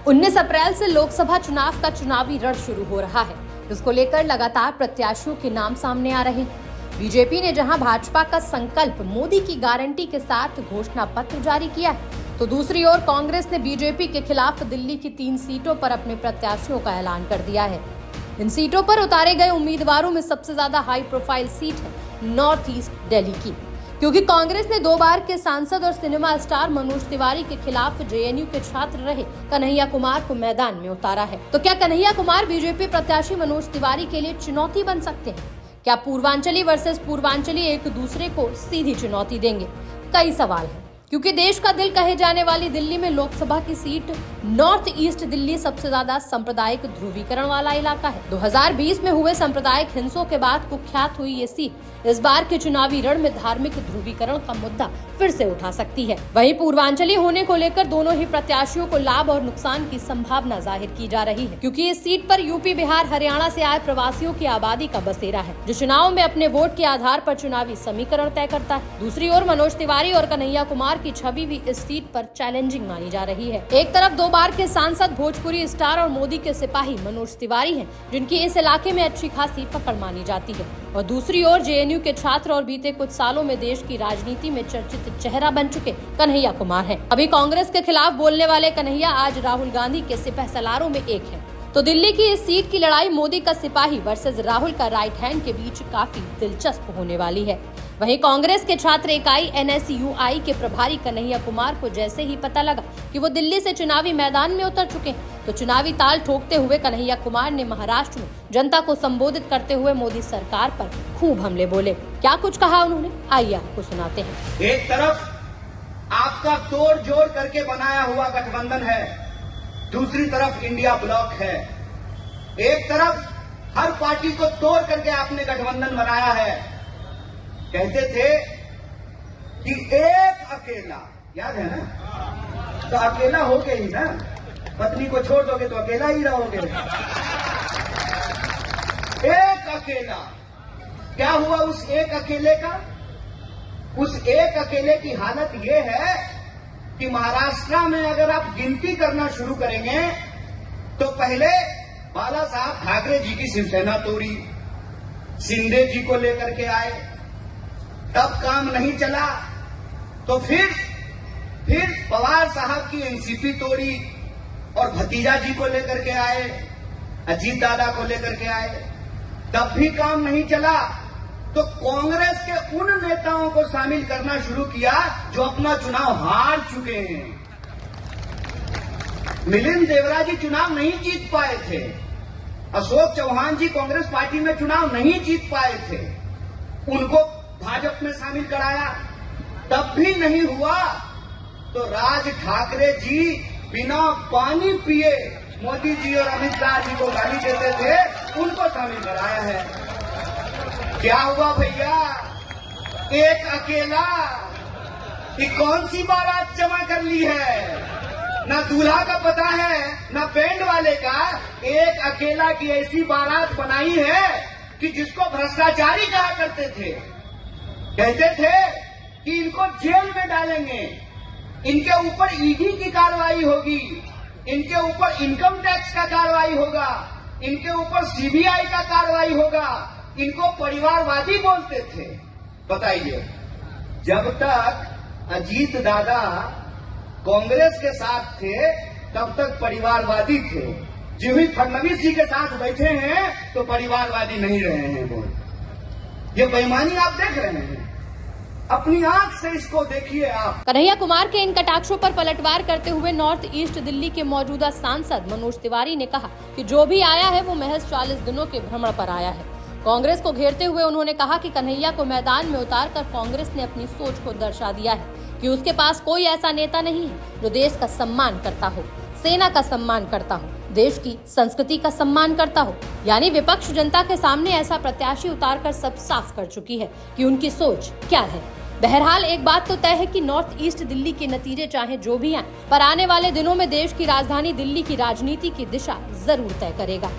19 अप्रैल से लोकसभा चुनाव का चुनावी रण शुरू हो रहा है, जिसको लेकर लगातार प्रत्याशियों के नाम सामने आ रहे हैं। बीजेपी ने जहां भाजपा का संकल्प मोदी की गारंटी के साथ घोषणा पत्र जारी किया है, तो दूसरी ओर कांग्रेस ने बीजेपी के खिलाफ दिल्ली की 3 सीटों पर अपने प्रत्याशियों का ऐलान कर दिया है। इन सीटों पर उतारे गए उम्मीदवारों में सबसे ज्यादा हाई प्रोफाइल सीट है नॉर्थ ईस्ट दिल्ली की, क्योंकि कांग्रेस ने 2 बार के सांसद और सिनेमा स्टार मनोज तिवारी के खिलाफ जेएनयू के छात्र रहे कन्हैया कुमार को मैदान में उतारा है। तो क्या कन्हैया कुमार बीजेपी प्रत्याशी मनोज तिवारी के लिए चुनौती बन सकते हैं? क्या पूर्वांचली वर्सेस पूर्वांचली एक दूसरे को सीधी चुनौती देंगे? कई सवाल हैं, क्योंकि देश का दिल कहे जाने वाली दिल्ली में लोकसभा की सीट नॉर्थ ईस्ट दिल्ली सबसे ज्यादा सांप्रदायिक ध्रुवीकरण वाला इलाका है। 2020 में हुए सांप्रदायिक हिंसों के बाद कुख्यात हुई ये सीट इस बार के चुनावी रण में धार्मिक ध्रुवीकरण का मुद्दा फिर से उठा सकती है। वहीं पूर्वांचली होने को लेकर दोनों ही प्रत्याशियों को लाभ और नुकसान की संभावना जाहिर की जा रही है, क्योंकि इस सीट पर यूपी, बिहार, हरियाणा से आए प्रवासियों की आबादी का बसेरा है, जो चुनाव में अपने वोट के आधार पर चुनावी समीकरण तय करता है। दूसरी ओर मनोज तिवारी और कन्हैया कुमार की छवि भी इस सीट पर चैलेंजिंग मानी जा रही है। एक तरफ 2 बार के सांसद, भोजपुरी स्टार और मोदी के सिपाही मनोज तिवारी हैं, जिनकी इस इलाके में अच्छी खासी पकड़ मानी जाती है, और दूसरी ओर जेएनयू के छात्र और बीते कुछ सालों में देश की राजनीति में चर्चित चेहरा बन चुके कन्हैया कुमार हैं। अभी कांग्रेस के खिलाफ बोलने वाले कन्हैया आज राहुल गांधी के सिपहसालारों में एक है। तो दिल्ली की इस सीट की लड़ाई मोदी का सिपाही वर्सेस राहुल का राइट हैंड के बीच काफी दिलचस्प होने वाली है। वहीं कांग्रेस के छात्र इकाई एनएसयूआई के प्रभारी कन्हैया कुमार को जैसे ही पता लगा कि वो दिल्ली से चुनावी मैदान में उतर चुके हैं, तो चुनावी ताल ठोकते हुए कन्हैया कुमार ने महाराष्ट्र में जनता को संबोधित करते हुए मोदी सरकार पर खूब हमले बोले। क्या कुछ कहा उन्होंने, आइए आपको सुनाते हैं। एक तरफ आपका तोड़ जोड़ करके बनाया हुआ गठबंधन है, दूसरी तरफ इंडिया ब्लॉक है। एक तरफ हर पार्टी को तोड़ करके आपने गठबंधन बनाया है। कहते थे कि एक अकेला, याद है ना, तो अकेला होगे ही ना, पत्नी को छोड़ दोगे तो अकेला ही रहोगे। एक अकेला, क्या हुआ उस एक अकेले का? उस एक अकेले की हालत यह है कि महाराष्ट्र में अगर आप गिनती करना शुरू करेंगे तो पहले बाला साहब ठाकरे जी की शिवसेना तोड़ी, शिंदे जी को लेकर के आए, तब काम नहीं चला तो फिर पवार साहब की एनसीपी तोड़ी और भतीजा जी को लेकर के आए, अजीत दादा को लेकर के आए, तब भी काम नहीं चला तो कांग्रेस के उन नेताओं को शामिल करना शुरू किया जो अपना चुनाव हार चुके हैं। मिलिंद देवरा जी चुनाव नहीं जीत पाए थे, अशोक चौहान जी कांग्रेस पार्टी में चुनाव नहीं जीत पाए थे, उनको भाजपा में शामिल कराया, तब भी नहीं हुआ तो राज ठाकरे जी बिना पानी पिए मोदी जी और अमित शाह जी को गाली देते थे, उनको शामिल कराया है। क्या हुआ भैया? एक अकेला कि कौन सी बारात जमा कर ली है, ना दूल्हा का पता है ना बैंड वाले का। एक अकेला की ऐसी बारात बनाई है कि जिसको भ्रष्टाचारी कहा करते थे। कहते थे कि इनको जेल में डालेंगे, इनके ऊपर ईडी की कार्रवाई होगी, इनके ऊपर इनकम टैक्स का कार्रवाई होगा, इनके ऊपर सीबीआई का कार्रवाई होगा, इनको परिवारवादी बोलते थे। बताइए, जब तक अजीत दादा कांग्रेस के साथ थे तब तक परिवारवादी थे, जो ही फडणवीस जी के साथ बैठे हैं तो परिवारवादी नहीं रहे हैं वो। ये बेईमानी आप देख रहे हैं, अपनी आंख से इसको देखिए आप। कन्हैया कुमार के इन कटाक्षों पर पलटवार करते हुए नॉर्थ ईस्ट दिल्ली के मौजूदा सांसद मनोज तिवारी ने कहा कि जो भी आया है वो महज 40 दिनों के भ्रमण पर आया है। कांग्रेस को घेरते हुए उन्होंने कहा कि कन्हैया को मैदान में उतारकर कांग्रेस ने अपनी सोच को दर्शा दिया है कि उसके पास कोई ऐसा नेता नहीं है जो देश का सम्मान करता हो, सेना का सम्मान करता हो, देश की संस्कृति का सम्मान करता हो। यानी विपक्ष जनता के सामने ऐसा प्रत्याशी उतारकर सब साफ कर चुकी है कि उनकी सोच क्या है। बहरहाल एक बात तो तय है कि नॉर्थ ईस्ट दिल्ली के नतीजे चाहे जो भी आए, पर आने वाले दिनों में देश की राजधानी दिल्ली की राजनीति की दिशा जरूर तय करेगा।